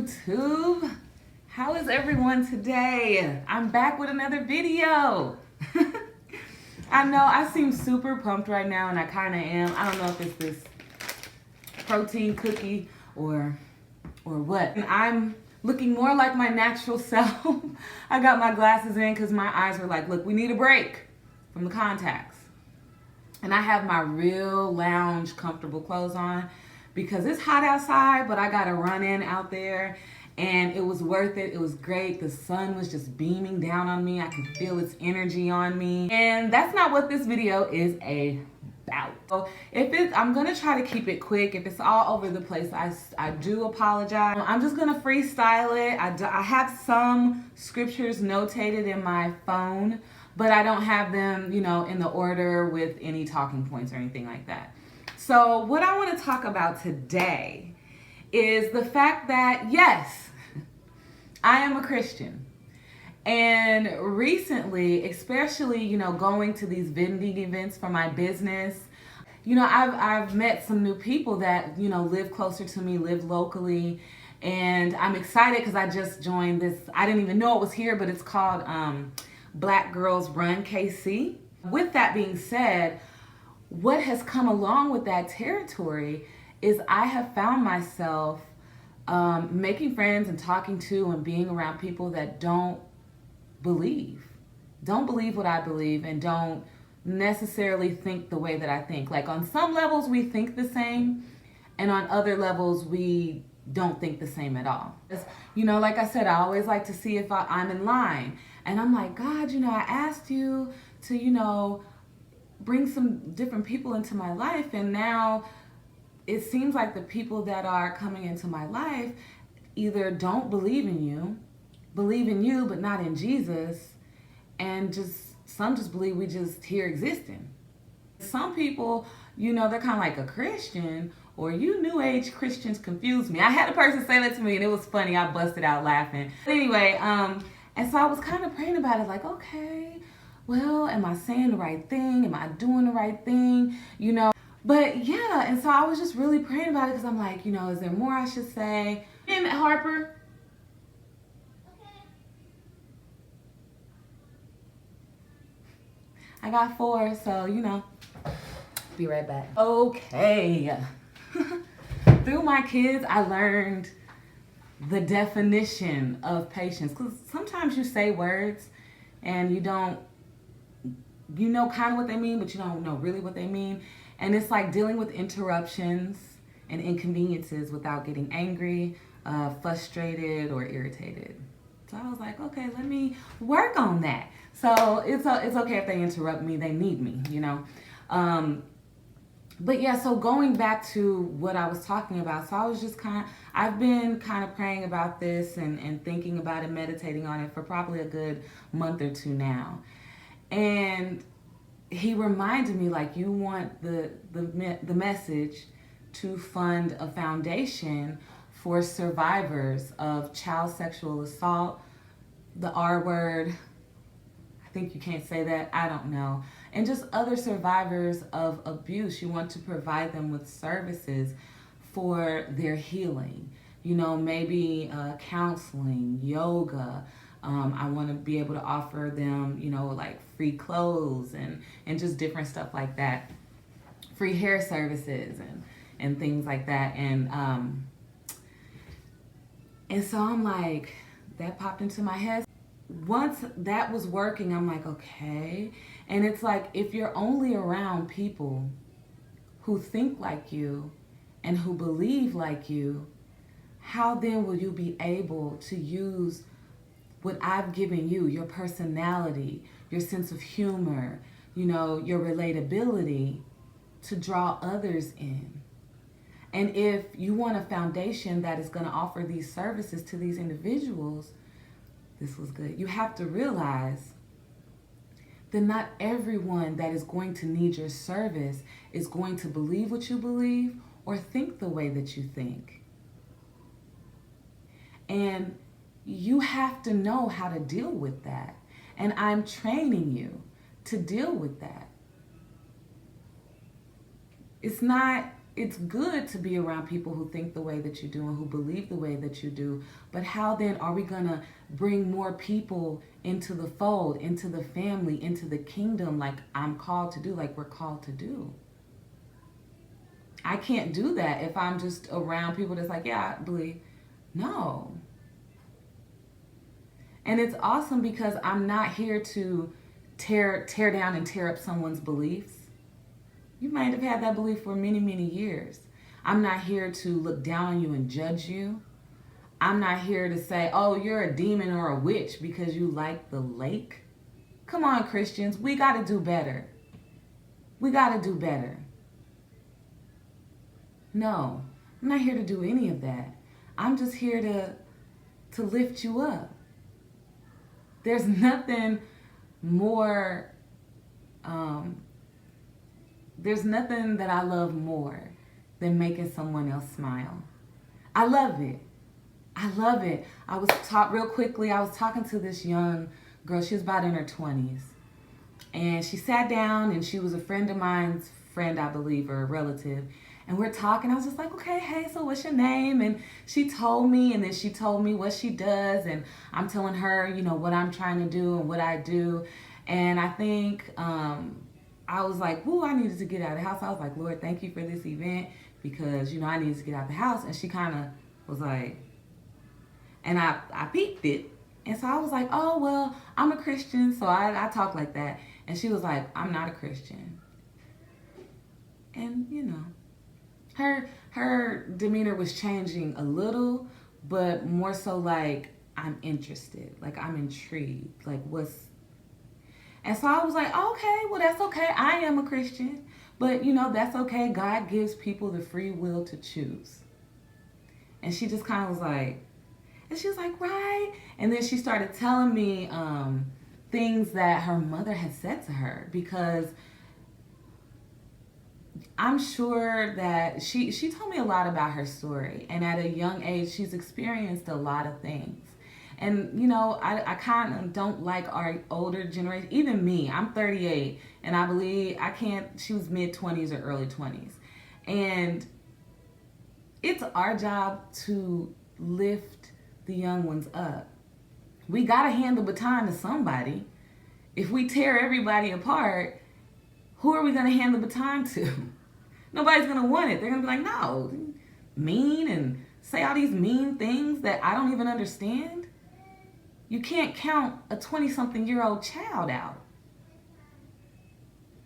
YouTube, how is everyone today? I'm back with another video. I know I seem super pumped right now, and I kind of am. I don't know if it's this protein cookie or what. And I'm looking more like my natural self. I got my glasses in because my eyes were like, look, we need a break from the contacts. And I have my real lounge comfortable clothes on because it's hot outside, but I got to run in out there, and it was worth it. It was great. The sun was just beaming down on me. I could feel its energy on me. And that's not what this video is about. So I'm going to try to keep it quick. If it's all over the place, I do apologize. I'm just going to freestyle it. I have some scriptures notated in my phone, but I don't have them, in the order with any talking points or anything like that. So what I want to talk about today is the fact that, yes, I am a Christian. And recently, especially, going to these vending events for my business, I've met some new people that, live closer to me, live locally. And I'm excited because I just joined this. I didn't even know it was here, but it's called Black Girls Run KC. With that being said, what has come along with that territory is I have found myself making friends and talking to and being around people that don't believe what I believe, and don't necessarily think the way that I think. Like, on some levels we think the same, and on other levels we don't think the same at all. Like I said, I always like to see if I'm in line, and I'm like, God, I asked you to, bring some different people into my life, and now it seems like the people that are coming into my life either don't believe in you but not in Jesus, and some just believe we just here existing. Some people, they're kind of like a Christian, or you new age Christians confuse me. I had a person say that to me, and it was funny. I busted out laughing. But anyway, and so I was kind of praying about it, like, okay, well, am I saying the right thing? Am I doing the right thing? But yeah, and so I was just really praying about it because I'm like, is there more I should say? And Harper. I got 4, so, be right back. Okay. Through my kids, I learned the definition of patience, because sometimes you say words and you don't, kind of what they mean, but you don't know really what they mean. And it's like dealing with interruptions and inconveniences without getting angry, frustrated, or irritated. So I was like, okay, let me work on that. So it's okay if they interrupt me. They need me, But yeah, so going back to what I was talking about, so I was just I've been kind of praying about this and thinking about it, meditating on it for probably a good month or 2 now. And he reminded me, like, you want the message to fund a foundation for survivors of child sexual assault, the R word, I think you can't say that, I don't know, and just other survivors of abuse. You want to provide them with services for their healing, maybe counseling, yoga. I want to be able to offer them, like free clothes and just different stuff like that, free hair services and things like that. And so I'm like, that popped into my head. Once that was working, I'm like, okay. And it's like, if you're only around people who think like you and who believe like you, how then will you be able to use what I've given you, your personality, your sense of humor, your relatability, to draw others in? And if you want a foundation that is going to offer these services to these individuals, this was good. You have to realize that not everyone that is going to need your service is going to believe what you believe or think the way that you think. And you have to know how to deal with that. And I'm training you to deal with that. It's not it's good to be around people who think the way that you do and who believe the way that you do. But how then are we going to bring more people into the fold, into the family, into the kingdom like I'm called to do, like we're called to do? I can't do that if I'm just around people that's like, yeah, I believe. No. And it's awesome because I'm not here to tear down and tear up someone's beliefs. You might have had that belief for many, many years. I'm not here to look down on you and judge you. I'm not here to say, oh, you're a demon or a witch because you like the lake. Come on, Christians, we got to do better. We got to do better. No, I'm not here to do any of that. I'm just here to lift you up. There's nothing more, there's nothing that I love more than making someone else smile. I love it. I love it. I was talking to this young girl. She was about in her 20s. And she sat down, and she was a friend of mine's friend, I believe, or a relative. And we're talking. I was just like, okay, hey, so what's your name? And she told me, and then she told me what she does. And I'm telling her, you know, what I'm trying to do and what I do. And I think I was like, woo, I needed to get out of the house. I was like, Lord, thank you for this event because, you know, I needed to get out of the house. And she kind of was like, and I peeped it. And so I was like, oh, well, I'm a Christian, so I talk like that. And she was like, I'm not a Christian. And, you know, her demeanor was changing a little, but more so like, I'm interested, like I'm intrigued, like what's... And so I was like, okay, well, that's okay. I am a Christian, but you know, that's okay. God gives people the free will to choose. And she just kind of was like, and she was like, right. And then she started telling me things that her mother had said to her, because I'm sure that she told me a lot about her story. And at a young age, she's experienced a lot of things. And, you know, I kind of don't like our older generation. Even me, I'm 38, and I believe she was mid-20s or early 20s. And it's our job to lift the young ones up. We got to hand the baton to somebody. If we tear everybody apart, who are we going to hand the baton to? Nobody's going to want it. They're going to be like, no, mean, and say all these mean things that I don't even understand. You can't count a 20-something-year-old child out.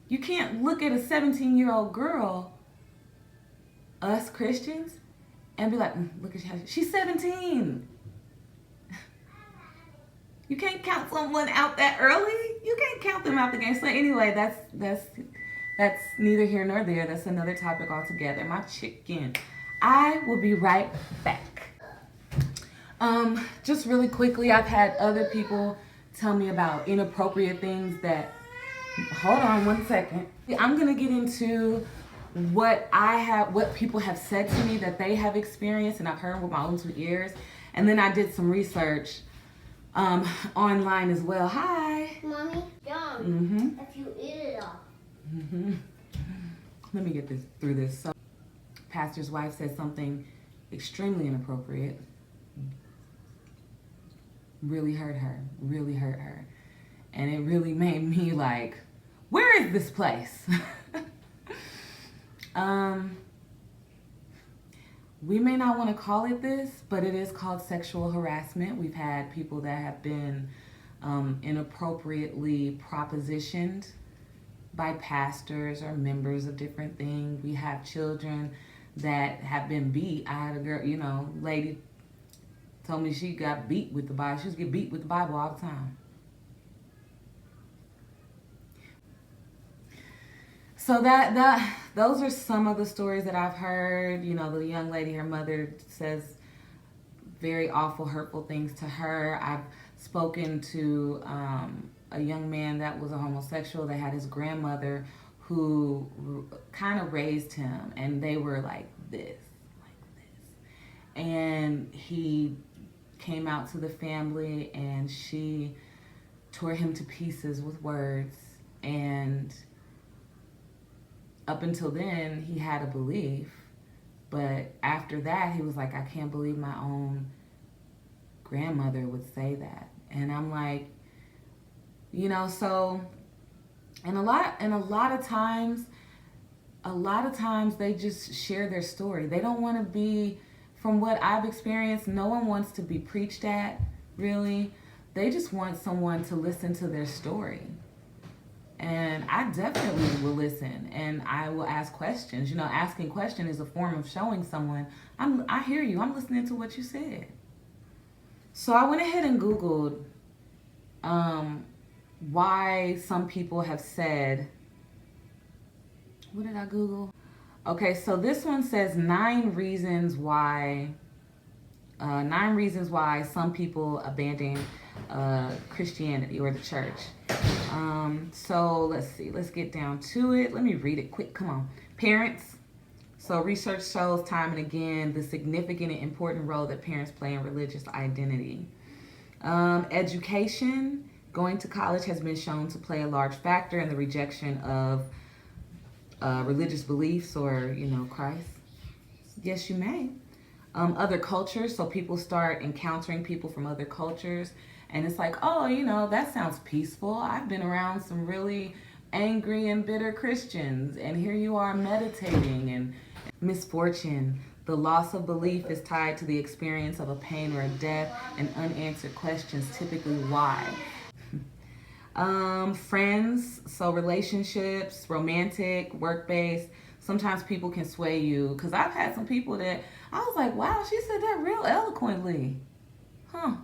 You can't look at a 17-year-old girl, us Christians, and be like, look at her. She's 17. You can't count someone out that early. You can't count them out the game. So anyway, that's neither here nor there. That's another topic altogether. My chicken. I will be right back. Just really quickly, I've had other people tell me about inappropriate things that, hold on one second. I'm going to get into what people have said to me that they have experienced and I've heard with my own 2 ears. And then I did some research online as well. Hi. Mommy, John, if you eat it all. Let me get through this. So, pastor's wife said something extremely inappropriate. Really hurt her. And it really made me like, where is this place? We may not want to call it this, but it is called sexual harassment. We've had people that have been inappropriately propositioned by pastors or members of different things. We have children that have been beat. I had a girl, lady told me she got beat with the Bible. She used to get beat with the Bible all the time. So those are some of the stories that I've heard. You know, the young lady, her mother says very awful, hurtful things to her. I've spoken to a young man that was a homosexual that had his grandmother who kind of raised him, and they were like this. And he came out to the family, and she tore him to pieces with words. And up until then, he had a belief But after that, he was like, I can't believe my own grandmother would say that. And I'm like, you know, so, and a lot of times they just share their story. They don't want to be, from what I've experienced, no one wants to be preached at, really. They just want someone to listen to their story. And I definitely will listen, and I will ask questions. You know, asking questions is a form of showing someone, I hear you, I'm listening to what you said. So I went ahead and Googled why some people have said, what did I Google? Okay, so this one says 9 reasons why some people abandon Christianity or the church. So let's see, let's get down to it. Let me read it quick, come on. Parents. So research shows time and again the significant and important role that parents play in religious identity. Education. Going to college has been shown to play a large factor in the rejection of religious beliefs or, you know, Christ. Yes, you may. Other cultures, so people start encountering people from other cultures, and it's like, oh, you know, that sounds peaceful. I've been around some really angry and bitter Christians, and here you are meditating. And misfortune. The loss of belief is tied to the experience of a pain or a death, and unanswered questions, typically why. Friends, so relationships, romantic, work-based. Sometimes people can sway you, because I've had some people that I was like, wow, she said that real eloquently. Huh.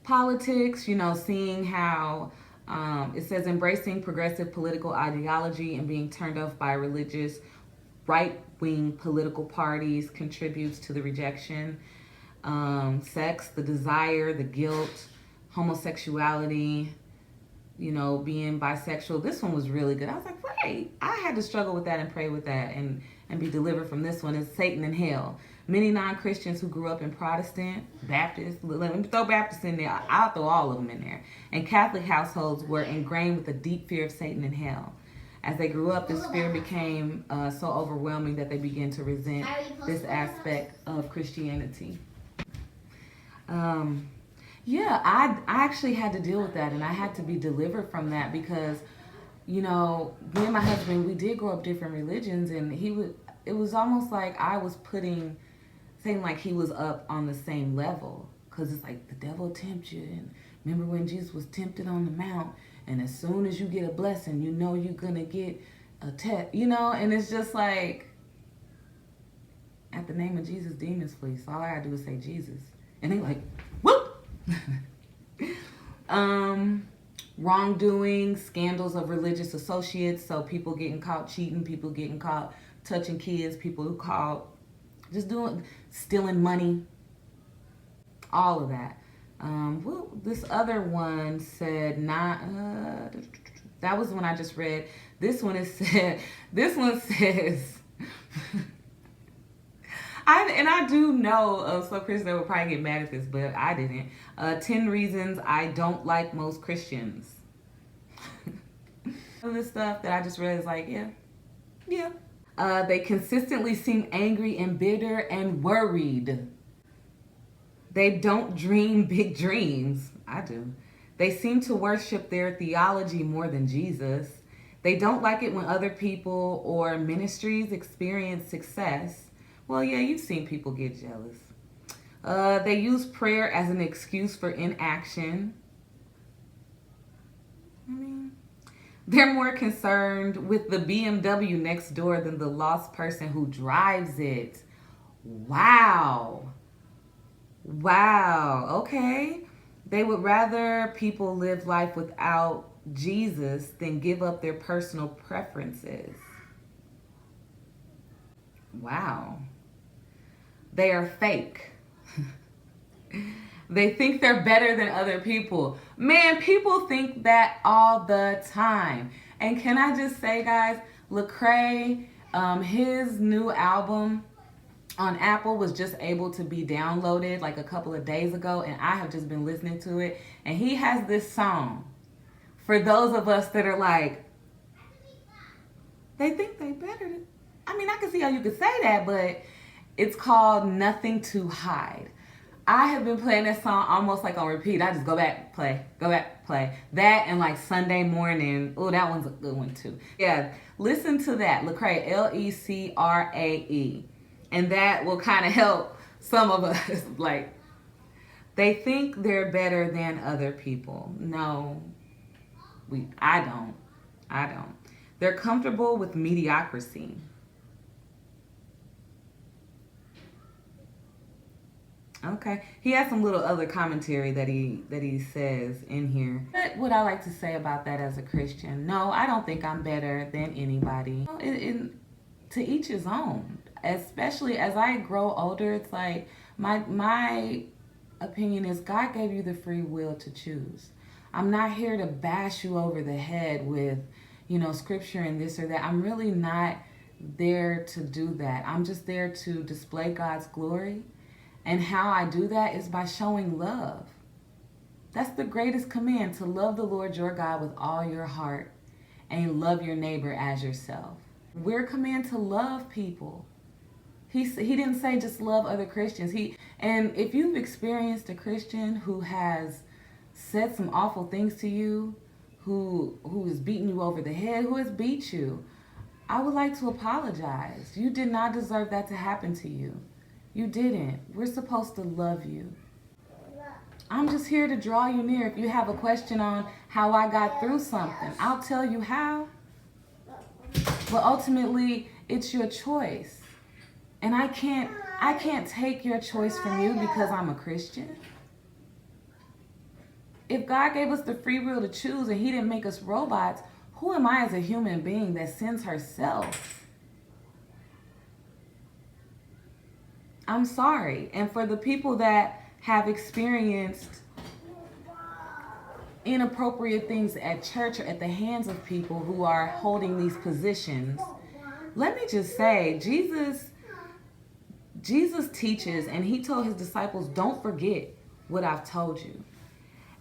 Politics, you know, seeing how it says embracing progressive political ideology and being turned off by religious right-wing political parties contributes to the rejection. Sex, the desire, the guilt, homosexuality, you know, being bisexual. This one was really good. I was like, right. I had to struggle with that and pray with that and be delivered from this one. Is Satan and hell. Many non-Christians who grew up in Protestant, Baptist, let me throw Baptist in there. I'll throw all of them in there. And Catholic households were ingrained with a deep fear of Satan and hell. As they grew up, this fear became so overwhelming that they began to resent this aspect of Christianity. Yeah, I actually had to deal with that, and I had to be delivered from that because, you know, me and my husband, we did grow up different religions, and it was almost like I was saying like he was up on the same level, because it's like the devil tempts you, and remember when Jesus was tempted on the mount, and as soon as you get a blessing, you know you're gonna get a test, you know, and it's just like, at the name of Jesus, demons flee. So all I gotta do is say Jesus, and they like, whoop. Wrongdoing, scandals of religious associates, so people getting caught cheating, people getting caught touching kids, people who caught just stealing money, all of that. Well, this other one said not. That was the one I just read. This one says. I do know of some Christians that would probably get mad at this, but I didn't. 10 reasons I don't like most Christians. Some of this stuff that I just read is like, yeah. They consistently seem angry and bitter and worried. They don't dream big dreams. I do. They seem to worship their theology more than Jesus. They don't like it when other people or ministries experience success. Well, yeah, you've seen people get jealous. They use prayer as an excuse for inaction. I mean, they're more concerned with the BMW next door than the lost person who drives it. Wow. Okay. They would rather people live life without Jesus than give up their personal preferences. Wow. They are fake. They think they're better than other people. Man, people think that all the time. And can I just say, guys, Lecrae, his new album on Apple was just able to be downloaded like a couple of days ago, and I have just been listening to it. And he has this song for those of us that are like, They think they better. I mean, I can see how you could say that, but it's called Nothing to Hide. I have been playing that song almost like on repeat. I just go back, play, go back, play. That and like Sunday morning. Oh, that one's a good one too. Yeah, listen to that. Lecrae, Lecrae. And that will kind of help some of us. Like, they think they're better than other people. No, I don't. They're comfortable with mediocrity. Okay. He has some little other commentary that he says in here. What would I like to say about that as a Christian? No, I don't think I'm better than anybody. To each his own. Especially as I grow older, it's like my opinion is God gave you the free will to choose. I'm not here to bash you over the head with, scripture and this or that. I'm really not there to do that. I'm just there to display God's glory. And how I do that is by showing love. That's the greatest command, to love the Lord your God with all your heart and love your neighbor as yourself. We're commanded to love people. He didn't say just love other Christians. And if you've experienced a Christian who has said some awful things to you, who has beaten you over the head, who has beat you, I would like to apologize. You did not deserve that to happen to you. You didn't. We're supposed to love you. I'm just here to draw you near. If you have a question on how I got through something, I'll tell you how. But ultimately, it's your choice. And I can't take your choice from you because I'm a Christian. If God gave us the free will to choose and he didn't make us robots, who am I as a human being that sins herself? I'm sorry. And for the people that have experienced inappropriate things at church or at the hands of people who are holding these positions, let me just say, Jesus teaches, and he told his disciples, don't forget what I've told you.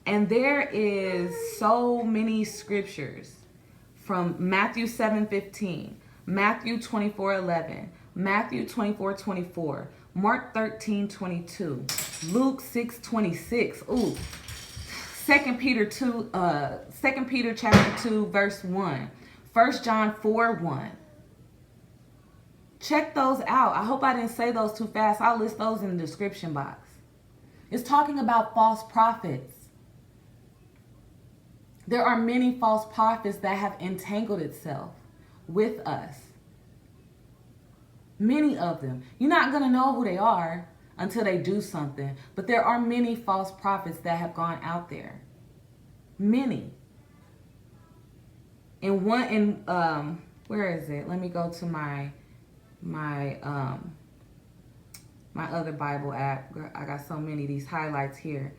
And there is so many scriptures from Matthew 7:15, Matthew 24:11, Matthew 24:24, Mark 13:22, Luke 6:26. Ooh, 2 Peter chapter 2 verse 1, 1 John 4:1. Check those out. I hope I didn't say those too fast. I'll list those in the description box. It's talking about false prophets. There are many false prophets that have entangled itself with us. Many of them. You're not going to know who they are until they do something. But there are many false prophets that have gone out there. Many. Where is it? Let me go to my other Bible app. I got so many of these highlights here.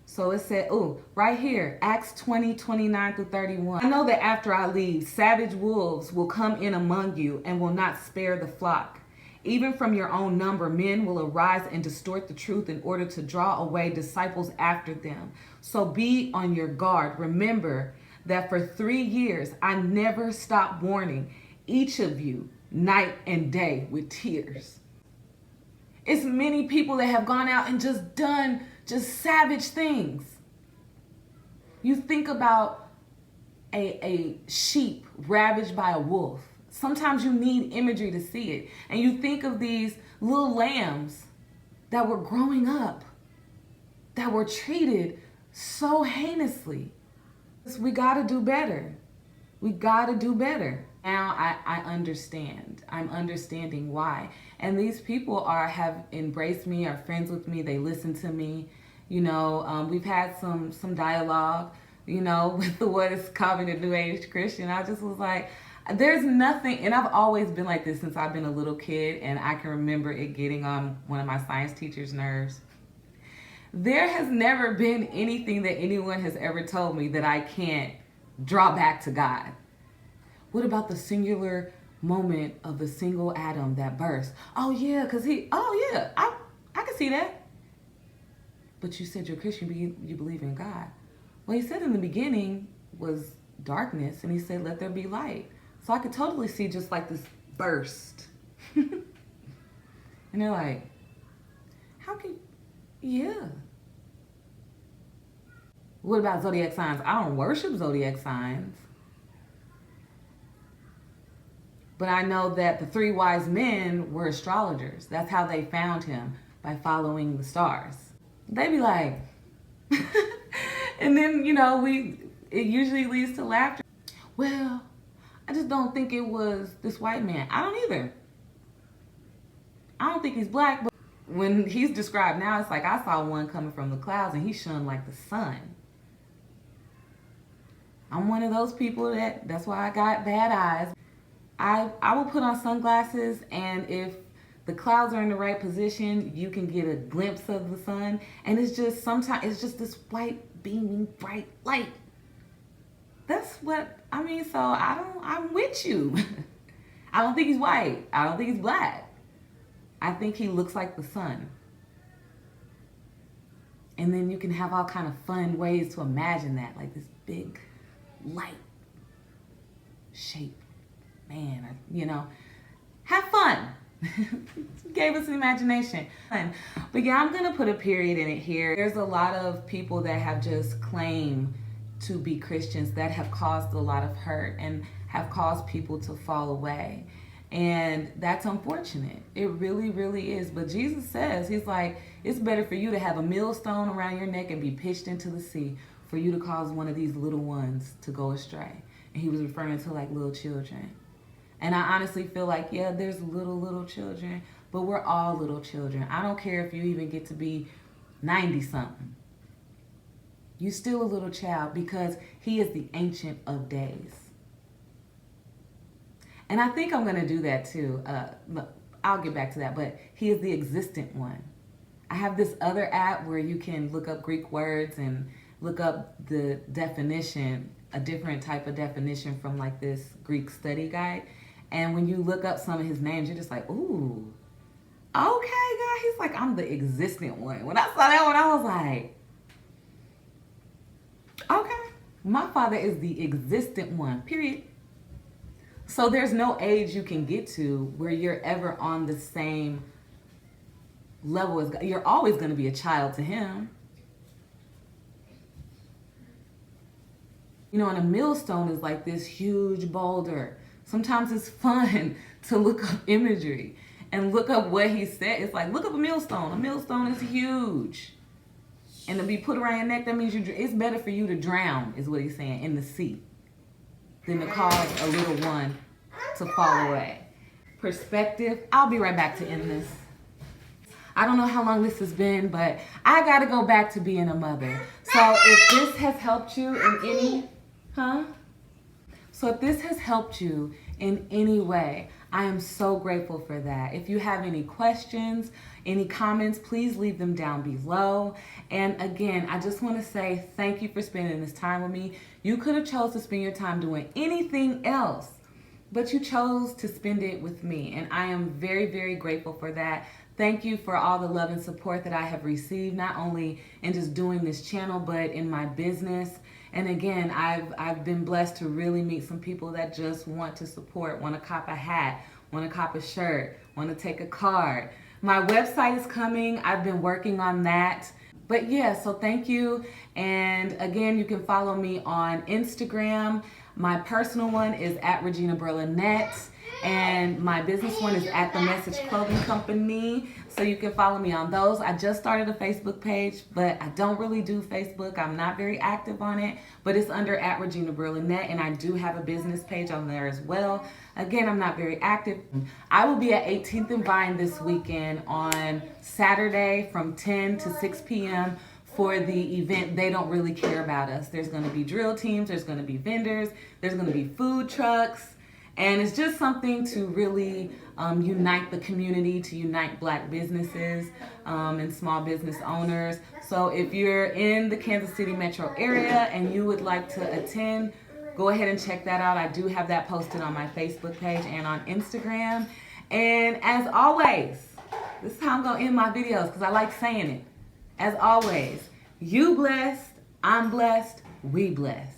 So it said, right here, Acts 20:29-31. I know that after I leave, savage wolves will come in among you and will not spare the flock. Even from your own number, men will arise and distort the truth in order to draw away disciples after them. So be on your guard. Remember that for 3 years, I never stopped warning each of you night and day with tears. It's many people that have gone out and just done savage things. You think about a sheep ravaged by a wolf. Sometimes you need imagery to see it. And you think of these little lambs that were growing up, that were treated so heinously. We got to do better. We got to do better. Now I understand. I'm understanding why. And these people have embraced me, are friends with me. They listen to me. We've had some dialogue, with what is called the New Age Christian. I just was like, there's nothing, and I've always been like this since I've been a little kid, and I can remember it getting on one of my science teacher's nerves. There has never been anything that anyone has ever told me that I can't draw back to God. What about the singular moment of the single atom that burst? I can see that. But you said you're a Christian, you believe in God. Well, he said in the beginning was darkness, and he said, let there be light. So I could totally see just like this burst. And they're like, how can, yeah. What about zodiac signs? I don't worship zodiac signs. But I know that the 3 wise men were astrologers. That's how they found him, by following the stars. They be like, and then, you know, it usually leads to laughter. Well, I just don't think it was this white man. I don't either. I don't think he's black, but when he's described now, it's like I saw one coming from the clouds and he shone like the sun. I'm one of those people that's why I got bad eyes. I will put on sunglasses, and if the clouds are in the right position, you can get a glimpse of the sun, and it's just sometimes it's just this white beaming bright light. That's what I mean. So I'm with you. I don't think he's white. I don't think he's black. I think he looks like the sun. And then you can have all kind of fun ways to imagine that, like this big light shape. Man, you know, have fun. Gave us an imagination. But yeah, I'm gonna put a period in it here. There's a lot of people that have just claimed to be Christians that have caused a lot of hurt and have caused people to fall away. And that's unfortunate. It really, really is. But Jesus says, he's like, it's better for you to have a millstone around your neck and be pitched into the sea for you to cause one of these little ones to go astray. And he was referring to like little children. And I honestly feel like, yeah, there's little children, but we're all little children. I don't care if you even get to be 90-something. You're still a little child, because he is the Ancient of Days. And I think I'm going to do that too. I'll get back to that, but he is the existent one. I have this other app where you can look up Greek words and look up the definition, a different type of definition from like this Greek study guide. And when you look up some of his names, you're just like, ooh, okay, God. He's like, I'm the existent one. When I saw that one, I was like, okay, my Father is the existent one, period. So there's no age you can get to where you're ever on the same level as God. You're always going to be a child to him. You know, and a millstone is like this huge boulder. Sometimes it's fun to look up imagery and look up what he said. It's like, look up a millstone. A millstone is huge. And to be put around your neck, that means it's better for you to drown, is what he's saying, in the sea, than to cause a little one to fall away. Perspective. I'll be right back to end this. I don't know how long this has been, but I got to go back to being a mother. So if this has helped you in any... So if this has helped you in any way, I am so grateful for that. If you have any questions, any comments, please leave them down below. And again, I just want to say thank you for spending this time with me. You could have chose to spend your time doing anything else, but you chose to spend it with me. And I am very, very grateful for that. Thank you for all the love and support that I have received, not only in just doing this channel, but in my business. And again, I've been blessed to really meet some people that just want to support, want to cop a hat, want to cop a shirt, want to take a card. My website is coming. I've been working on that. But yeah, so thank you. And again, you can follow me on Instagram. My personal one is @ReginaBurlinette. And my business one is @The Message Clothing Company. So you can follow me on those. I just started a Facebook page, but I don't really do Facebook. I'm not very active on it, but it's under @ReginaBurlinette, and I do have a business page on there as well. Again, I'm not very active. I will be at 18th and Vine this weekend on Saturday from 10 to 6 p.m. for the event They Don't Really Care About Us. There's going to be drill teams, there's going to be vendors, there's going to be food trucks. And it's just something to really unite the community, to unite Black businesses and small business owners. So if you're in the Kansas City metro area and you would like to attend, go ahead and check that out. I do have that posted on my Facebook page and on Instagram. And as always, this is how I'm going to end my videos because I like saying it. As always, you blessed, I'm blessed, we blessed.